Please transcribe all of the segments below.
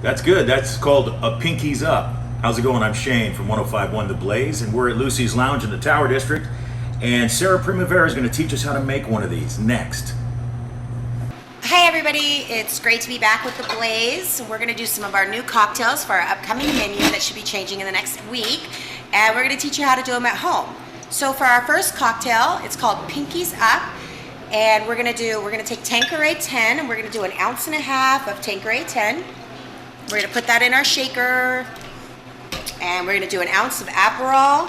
That's good. That's called a Pinkies Up. How's it going? I'm Shane from 105.1 The Blaze, and we're at Lucy's Lounge in the Tower District. And Sara Premavera is going to teach us how to make one of these next. Hi everybody, it's great to be back with The Blaze. We're going to do some of our new cocktails for our upcoming menu that should be changing in the next week. And we're going to teach you how to do them at home. So for our first cocktail, it's called Pinkies Up. And we're going to take Tanqueray 10, and we're going to do 1.5 ounces of Tanqueray 10. We're going to put that in our shaker. And we're going to do 1 ounce of Aperol.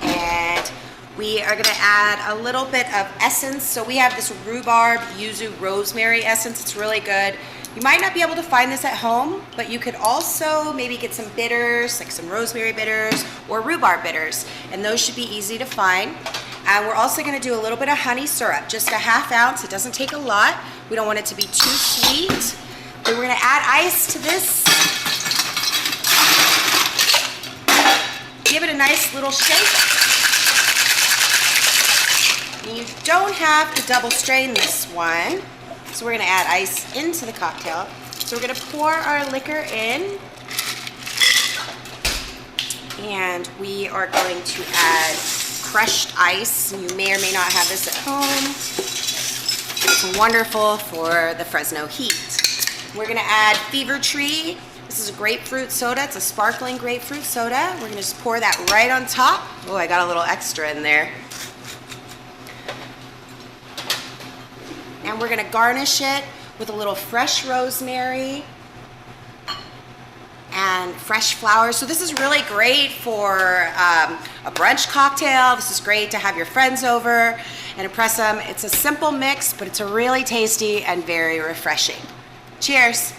And we are going to add a little bit of essence. So we have this rhubarb, yuzu, rosemary essence. It's really good. You might not be able to find this at home, but you could also maybe get some bitters, like some rosemary bitters or rhubarb bitters, and those should be easy to find. And we're also going to do a little bit of honey syrup, just 1/2 ounce. It doesn't take a lot. We don't want it to be too sweet. Then we're going to add ice to this. Give it a nice little shake. And you don't have to double strain this one. So we're going to add ice into the cocktail. So we're going to pour our liquor in. And we are going to add crushed ice. You may or may not have this at home. It's wonderful for the Fresno heat. We're going to add Fever Tree. This is a grapefruit soda. It's a sparkling grapefruit soda. We're going to just pour that right on top. Oh, I got a little extra in there. And we're going to garnish it with a little fresh rosemary and fresh flowers. So this is really great for a brunch cocktail. This is great to have your friends over and impress them. It's a simple mix, but it's a really tasty and very refreshing. Cheers.